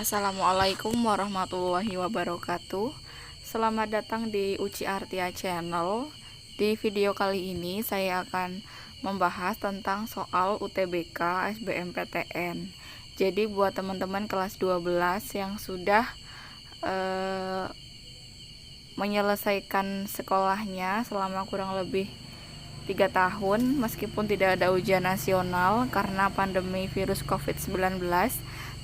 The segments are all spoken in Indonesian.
Assalamualaikum warahmatullahi wabarakatuh. Selamat datang di Uci Artia Channel. Di video kali ini saya akan membahas tentang soal UTBK SBMPTN. Jadi buat teman-teman kelas 12 yang sudah menyelesaikan sekolahnya selama kurang lebih 3 tahun meskipun tidak ada ujian nasional karena pandemi virus COVID-19,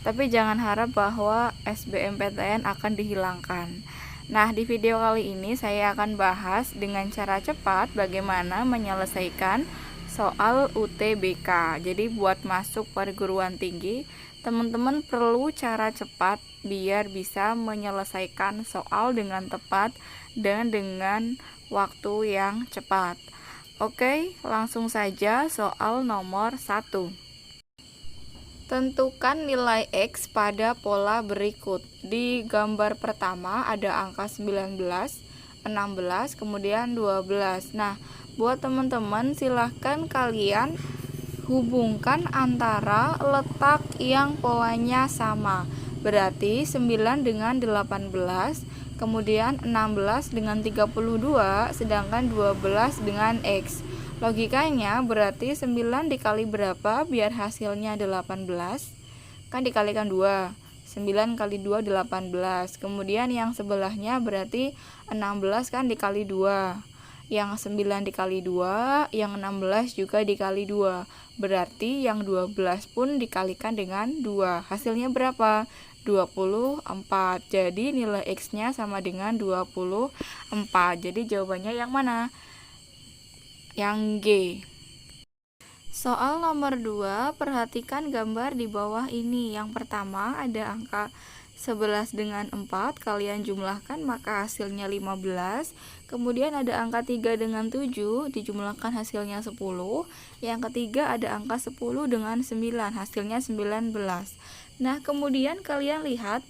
tapi jangan harap bahwa SBMPTN akan dihilangkan. Nah, di video kali ini saya akan bahas dengan cara cepat bagaimana menyelesaikan soal UTBK. Jadi buat masuk perguruan tinggi, teman-teman perlu cara cepat biar bisa menyelesaikan soal dengan tepat dan dengan waktu yang cepat. Oke, langsung saja soal nomor 1. Tentukan nilai X pada pola berikut. Di gambar pertama ada angka 19, 16, kemudian 12. Nah, buat teman-teman silahkan kalian hubungkan antara letak yang polanya sama. Berarti 9 dengan 18, kemudian 16 dengan 32, sedangkan 12 dengan X. Logikanya berarti 9 dikali berapa biar hasilnya 18? Kan dikalikan 2. 9 kali 2 18. Kemudian yang sebelahnya berarti 16 kan dikali 2. Yang 9 dikali 2, yang 16 juga dikali 2. Berarti yang 12 pun dikalikan dengan 2. Hasilnya berapa? 24. Jadi nilai X-nya sama dengan 24. Jadi jawabannya yang mana? Yang G. Soal nomor 2, perhatikan gambar di bawah ini. Yang pertama ada angka 11 dengan 4, kalian jumlahkan maka hasilnya 15. Kemudian ada angka 3 dengan 7, dijumlahkan hasilnya 10. Yang ketiga ada angka 10 dengan 9, hasilnya 19. Nah, kemudian kalian lihat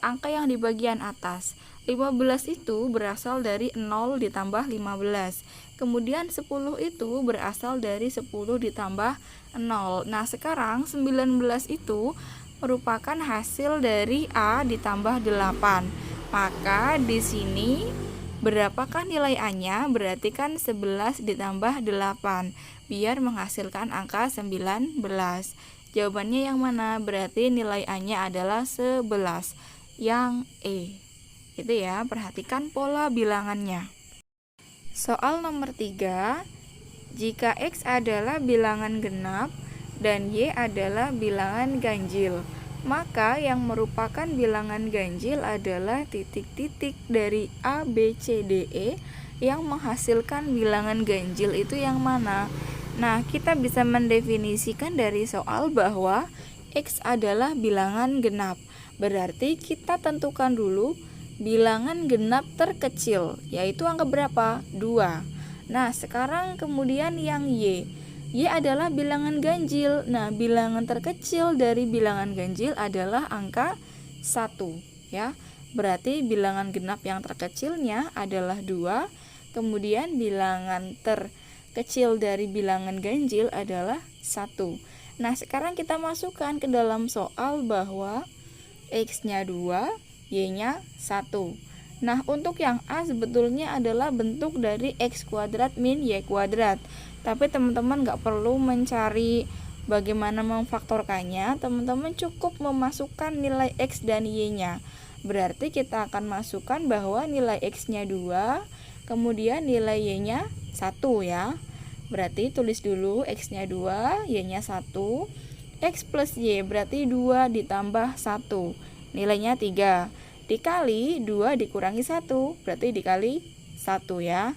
angka yang di bagian atas. 15 itu berasal dari 0 ditambah 15. Kemudian 10 itu berasal dari 10 ditambah 0. Nah, sekarang 19 itu merupakan hasil dari A ditambah 8. Maka di sini berapakah nilai A-nya? Berarti kan 11 ditambah 8 biar menghasilkan angka 19. Jawabannya yang mana? Berarti nilai A-nya adalah 11. Yang E. Itu ya, perhatikan pola bilangannya. Soal nomor 3, jika X adalah bilangan genap dan Y adalah bilangan ganjil, maka yang merupakan bilangan ganjil adalah titik-titik dari A, B, C, D, E yang menghasilkan bilangan ganjil itu yang mana? Nah, kita bisa mendefinisikan dari soal bahwa X adalah bilangan genap. Berarti kita tentukan dulu bilangan genap terkecil, yaitu angka berapa? 2. Nah, sekarang kemudian yang Y. Y adalah bilangan ganjil. Nah, bilangan terkecil dari bilangan ganjil adalah angka 1, ya. Berarti bilangan genap yang terkecilnya adalah 2. Kemudian bilangan terkecil dari bilangan ganjil adalah 1. Nah, sekarang kita masukkan ke dalam soal bahwa X-nya 2, Y-nya 1. Nah, untuk yang A sebetulnya adalah bentuk dari X kuadrat min Y kuadrat. Tapi teman-teman gak perlu mencari bagaimana memfaktorkannya. Teman-teman cukup memasukkan nilai X dan Y-nya. Berarti kita akan masukkan bahwa nilai X-nya 2, kemudian nilai Y-nya 1 ya. Berarti tulis dulu X-nya 2, Y-nya 1. X plus Y berarti 2 ditambah 1. Nilainya 3. Dikali 2 dikurangi 1, berarti dikali 1 ya.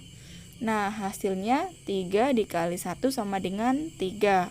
Nah, hasilnya 3 dikali 1 sama dengan 3.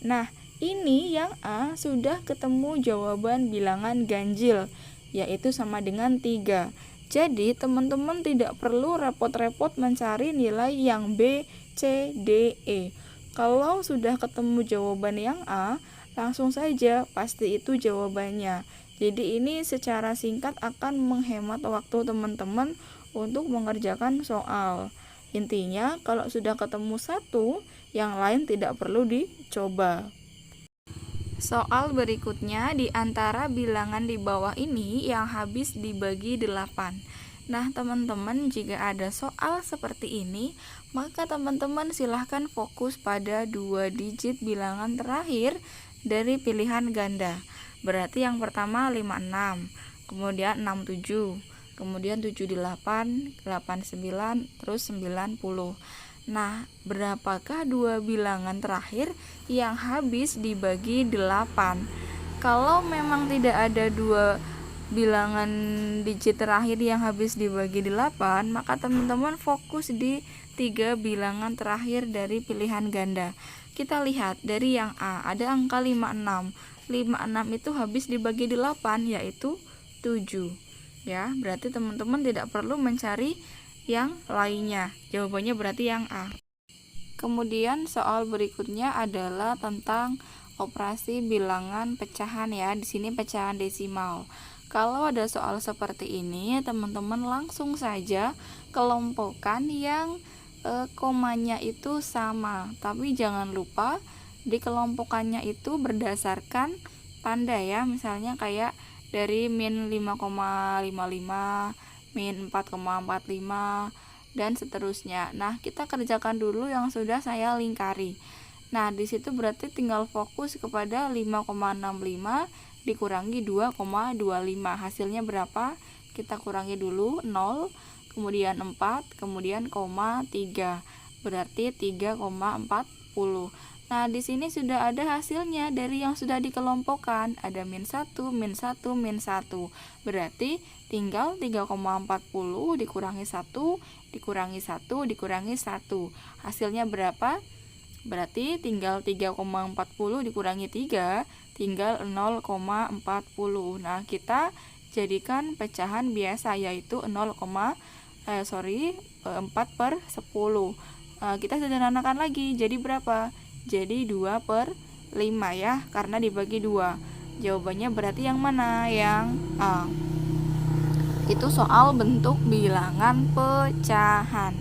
Nah, ini yang A sudah ketemu jawaban bilangan ganjil, yaitu sama dengan 3. Jadi, teman-teman tidak perlu repot-repot mencari nilai yang B, C, D, E. Kalau sudah ketemu jawaban yang A, langsung saja pasti itu jawabannya. Jadi ini secara singkat akan menghemat waktu teman-teman untuk mengerjakan soal. Intinya kalau sudah ketemu 1, yang lain tidak perlu dicoba. Soal berikutnya, di antara bilangan di bawah ini yang habis dibagi 8. Nah, teman-teman, jika ada soal seperti ini, maka teman-teman silahkan fokus pada 2 digit bilangan terakhir dari pilihan ganda. Berarti yang pertama 56, kemudian 67, kemudian 78, 89, terus 90. Nah, berapakah 2 bilangan terakhir yang habis dibagi 8? Kalau memang tidak ada 2 bilangan digit terakhir yang habis dibagi 8, maka teman-teman fokus di 3 bilangan terakhir dari pilihan ganda. Kita lihat dari yang A, ada angka 56. 56 itu habis dibagi 8, yaitu 7. Ya, berarti teman-teman tidak perlu mencari yang lainnya. Jawabannya berarti yang A. Kemudian soal berikutnya adalah tentang operasi bilangan pecahan ya. Di sini pecahan desimal. Kalau ada soal seperti ini, teman-teman langsung saja kelompokkan yang komanya itu sama. Tapi jangan lupa dikelompokannya itu berdasarkan tanda ya. Misalnya kayak dari min 5,55, min 4,45 dan seterusnya. Nah, kita kerjakan dulu yang sudah saya lingkari. Nah, di situ berarti tinggal fokus kepada 5,65 dikurangi 2,25. Hasilnya berapa? Kita kurangi dulu 0, kemudian 4, kemudian koma 3. Berarti 3,40. Nah, di sini sudah ada hasilnya dari yang sudah dikelompokkan. Ada min 1, min 1, min 1. Berarti tinggal 3,40 dikurangi 1, dikurangi 1, dikurangi 1. Hasilnya berapa? Berarti tinggal 3,40 dikurangi 3, tinggal 0,40. Nah, kita jadikan pecahan biasa, yaitu 4/10. Kita sederhanakan lagi, jadi berapa? Jadi 2/5 ya, karena dibagi 2. Jawabannya berarti yang mana? Yang A. Itu soal bentuk bilangan pecahan.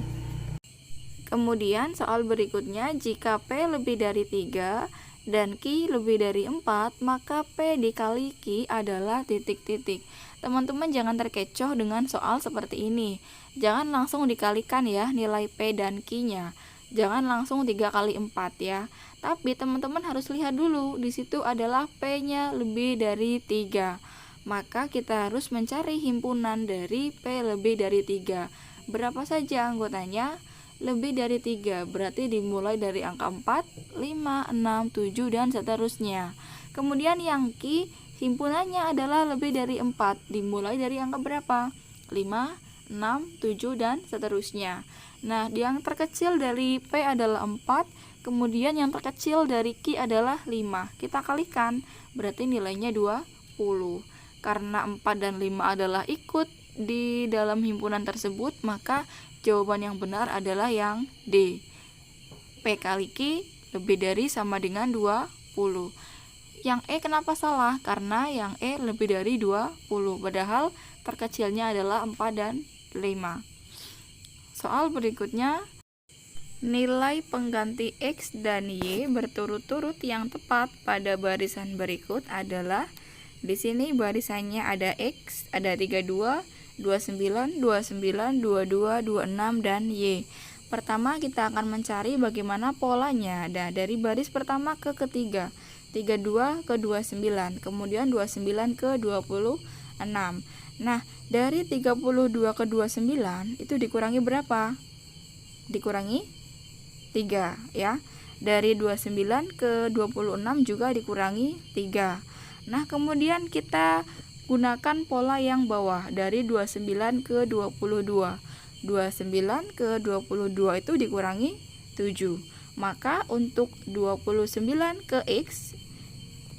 Kemudian soal berikutnya, jika P lebih dari 3 dan Q lebih dari 4, maka P dikali Q adalah titik-titik. Teman-teman jangan terkecoh dengan soal seperti ini. Jangan langsung dikalikan ya nilai P dan Q-nya. Jangan langsung 3 kali 4 ya. Tapi teman-teman harus lihat dulu, di situ adalah P-nya lebih dari 3. Maka kita harus mencari himpunan dari P lebih dari 3. Berapa saja anggotanya? Lebih dari 3, berarti dimulai dari angka 4, 5, 6, 7, dan seterusnya. Kemudian yang Q, himpunannya adalah lebih dari 4, dimulai dari angka berapa? 5, 6, 7, dan seterusnya. Nah, yang terkecil dari P adalah 4, kemudian yang terkecil dari Q adalah 5. Kita kalikan, berarti nilainya 20. Karena 4 dan 5 adalah ikut di dalam himpunan tersebut, maka jawaban yang benar adalah yang D. P kali Q lebih dari sama dengan 20. Yang E kenapa salah? Karena yang E lebih dari 20, padahal terkecilnya adalah 4 dan 5. Soal berikutnya, nilai pengganti X dan Y berturut-turut yang tepat pada barisan berikut adalah, di sini barisannya ada X, ada 32, 29, 29, 22, 26, dan Y. Pertama kita akan mencari bagaimana polanya. Nah, dari baris pertama ke ketiga, 32 ke 29, kemudian 29 ke 26. Nah, dari 32 ke 29 itu dikurangi berapa? Dikurangi 3 ya. Dari 29 ke 26 juga dikurangi 3. Nah, kemudian kita gunakan pola yang bawah, dari 29 ke 22. 29 ke 22 itu dikurangi 7. Maka untuk 29 ke X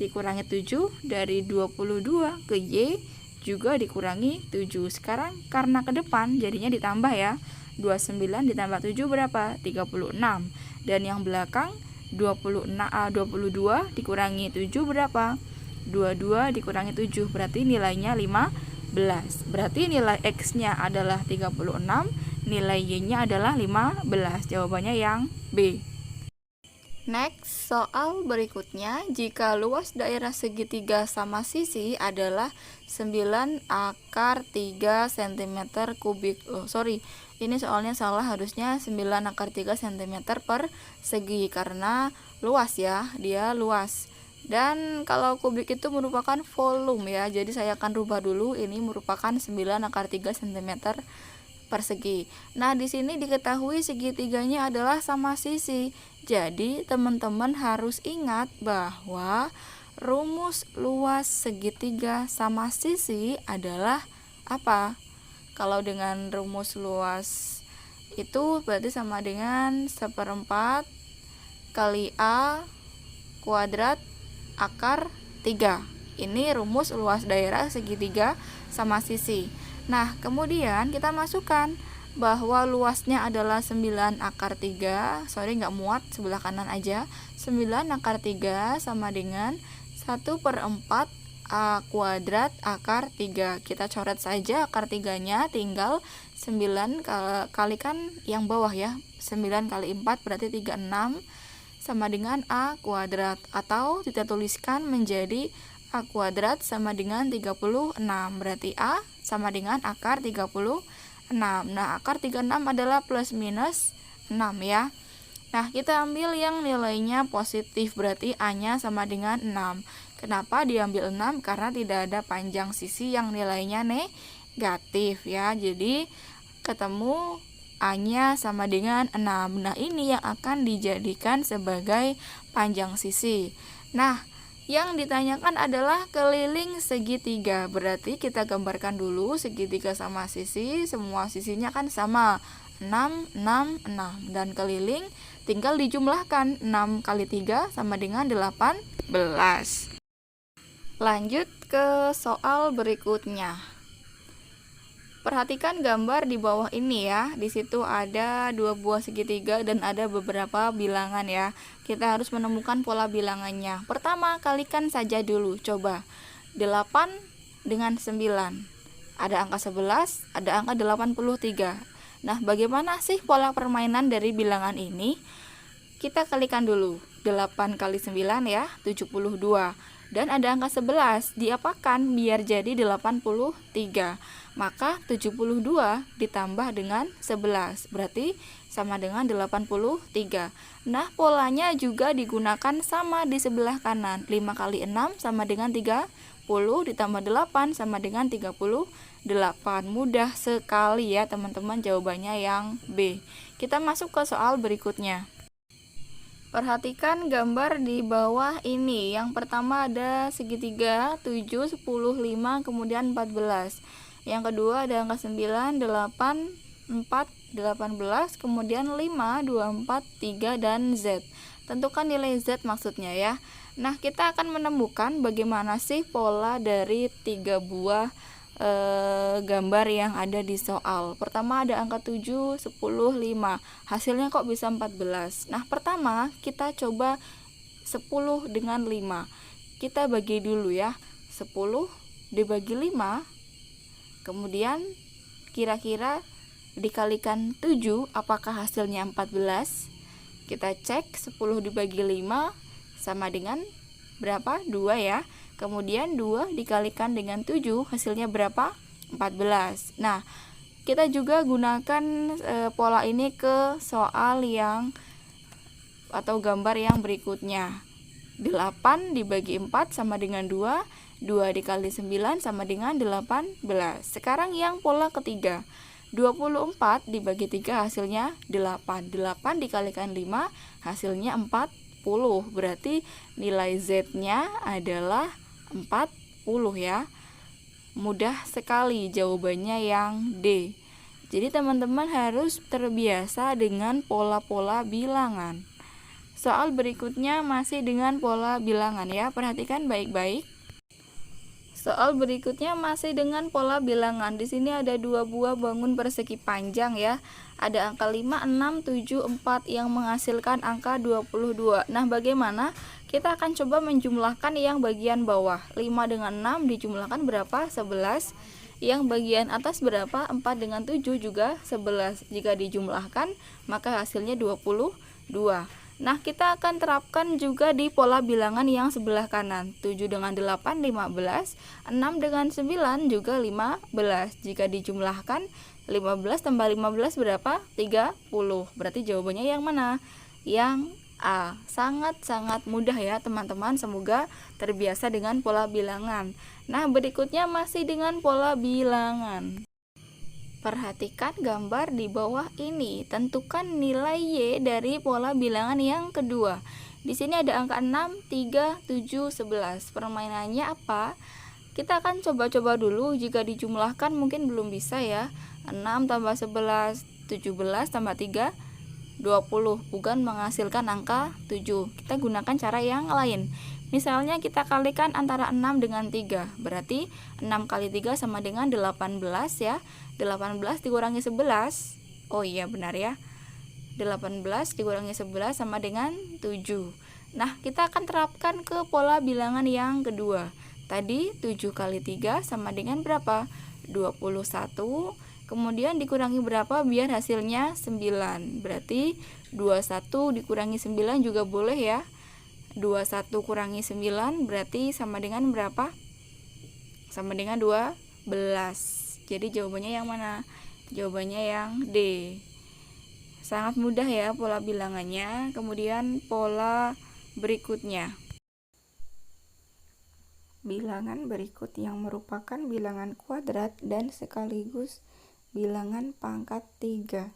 dikurangi 7, dari 22 ke Y juga dikurangi 7. Sekarang karena ke depan jadinya ditambah ya. 29 ditambah 7 berapa? 36. Dan yang belakang 22 dikurangi 7 berapa? 22 dikurangi 7, berarti nilainya 15. Berarti nilai X-nya adalah 36, nilai Y-nya adalah 15. Jawabannya yang B. Next, soal berikutnya, jika luas daerah segitiga sama sisi adalah 9 akar 3 cm kubik. Ini soalnya salah, harusnya 9 akar 3 cm per segi, karena luas ya, dia luas. Dan kalau kubik itu merupakan volume ya, jadi saya akan rubah dulu, ini merupakan 9 akar 3 cm persegi. Nah, di sini diketahui segitiganya adalah sama sisi. Jadi, teman-teman harus ingat bahwa rumus luas segitiga sama sisi adalah apa? Kalau dengan rumus luas itu berarti sama dengan 1/4 kali A kuadrat akar 3. Ini rumus luas daerah segitiga sama sisi. Nah, kemudian kita masukkan bahwa luasnya adalah 9 akar 3. Nggak muat, sebelah kanan aja. 9 akar 3 sama dengan 1/4 A kuadrat akar 3. Kita coret saja akar 3-nya, tinggal 9 kalikan yang bawah ya. 9 kali 4 berarti 36 sama dengan A kuadrat, atau kita tuliskan menjadi A kuadrat sama dengan 36. Berarti A sama dengan akar 36. Nah, akar 36 adalah plus minus 6 ya. Nah, kita ambil yang nilainya positif, berarti A-nya sama dengan 6. Kenapa diambil 6? Karena tidak ada panjang sisi yang nilainya negatif ya. Jadi, ketemu A-nya sama dengan 6. Nah, ini yang akan dijadikan sebagai panjang sisi. Nah, yang ditanyakan adalah keliling segitiga. Berarti kita gambarkan dulu segitiga sama sisi, semua sisinya kan sama. 6, 6, 6. Dan keliling tinggal dijumlahkan. 6 kali 3 sama dengan 18. Lanjut ke soal berikutnya. Perhatikan gambar di bawah ini ya. Di situ ada 2 buah segitiga dan ada beberapa bilangan ya. Kita harus menemukan pola bilangannya. Pertama, kalikan saja dulu. Coba 8 dengan 9. Ada angka 11, ada angka 83. Nah, bagaimana sih pola permainan dari bilangan ini? Kita kalikan dulu. 8 kali 9 ya, 72. Dan ada angka 11, diapakan biar jadi 83. Maka 72 ditambah dengan 11, berarti sama dengan 83. Nah, polanya juga digunakan sama di sebelah kanan. 5 kali 6 sama dengan 30, ditambah 8 sama dengan 38. Mudah sekali ya teman-teman, jawabannya yang B. Kita masuk ke soal berikutnya. Perhatikan gambar di bawah ini. Yang pertama ada segitiga 7, 10, 5, kemudian 14. Yang kedua ada angka 9, 8, 4, 18, kemudian 5, 2, 4, 3, dan Z. Tentukan nilai Z maksudnya ya. Nah, kita akan menemukan bagaimana sih pola dari 3 buah gambar yang ada di soal. Pertama ada angka 7, 10, 5. Hasilnya kok bisa 14? Nah, pertama kita coba 10 dengan 5. Kita bagi dulu ya. 10 dibagi 5. Kemudian kira-kira dikalikan 7, apakah hasilnya 14? Kita cek 10 dibagi 5 sama dengan berapa? 2 ya. Kemudian 2 dikalikan dengan 7, hasilnya berapa? 14. Nah, kita juga gunakan pola ini ke soal yang atau gambar yang berikutnya. 8 dibagi 4 sama dengan 2, 2 dikali 9 sama dengan 18. Sekarang yang pola ketiga, 24 dibagi 3 hasilnya 8. 8 dikalikan 5 hasilnya 40. Berarti nilai Z-nya adalah 40 ya. Mudah sekali, jawabannya yang D. Jadi teman-teman harus terbiasa dengan pola-pola bilangan. Soal berikutnya masih dengan pola bilangan ya. Perhatikan baik-baik. Soal berikutnya masih dengan pola bilangan. Di sini ada 2 buah bangun persegi panjang ya. Ada angka 5, 6, 7, 4 yang menghasilkan angka 22. Nah, bagaimana? Kita akan coba menjumlahkan yang bagian bawah. 5 dengan 6 dijumlahkan berapa? 11. Yang bagian atas berapa? 4 dengan 7 juga 11. Jika dijumlahkan, maka hasilnya 22. Nah, kita akan terapkan juga di pola bilangan yang sebelah kanan. 7 dengan 8, 15. 6 dengan 9 juga 15. Jika dijumlahkan, 15 tambah 15 berapa? 30. Berarti jawabannya yang mana? Yang A. Sangat-sangat mudah ya teman-teman. Semoga terbiasa dengan pola bilangan. Nah, berikutnya masih dengan pola bilangan. Perhatikan gambar di bawah ini. Tentukan nilai Y dari pola bilangan yang kedua. Di sini ada angka 6, 3, 7, 11. Permainannya apa? Kita akan coba-coba dulu. Jika dijumlahkan mungkin belum bisa ya. 6 tambah 11, 17 tambah 3, 20. Bukan menghasilkan angka 7. Kita gunakan cara yang lain. Misalnya kita kalikan antara 6 dengan 3. Berarti 6 kali 3 sama dengan 18 ya. 18 dikurangi 11. Oh iya benar ya. 18 dikurangi 11 sama dengan 7. Nah, kita akan terapkan ke pola bilangan yang kedua. Tadi 7 kali 3 sama dengan berapa? 21. Kemudian dikurangi berapa biar hasilnya 9. Berarti 21 dikurangi 9 juga boleh ya. 21 kurangi 9 berarti sama dengan berapa? Sama dengan 12. Jadi jawabannya yang mana? Jawabannya yang D. Sangat mudah ya pola bilangannya. Kemudian pola berikutnya. Bilangan berikut yang merupakan bilangan kuadrat dan sekaligus bilangan pangkat 3.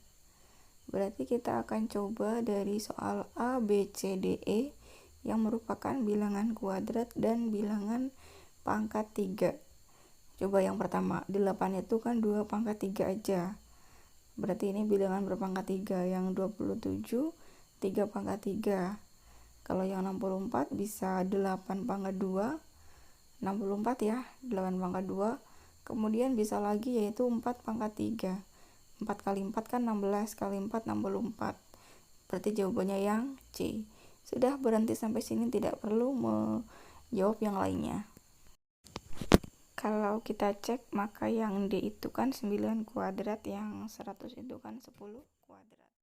Berarti kita akan coba dari soal A, B, C, D, E yang merupakan bilangan kuadrat dan bilangan pangkat 3. Coba yang pertama, 8 itu kan 2 pangkat 3 aja. Berarti ini bilangan berpangkat 3. Yang 27, 3 pangkat 3. Kalau yang 64 bisa 8 pangkat 2. 64 ya, 8 pangkat 2. Kemudian bisa lagi yaitu 4 pangkat 3. 4 kali 4 kan 16, kali 4 64. Berarti jawabannya yang C. Sudah, berhenti sampai sini, tidak perlu menjawab yang lainnya. Kalau kita cek, maka yang D itu kan 9 kuadrat, yang 100 itu kan 10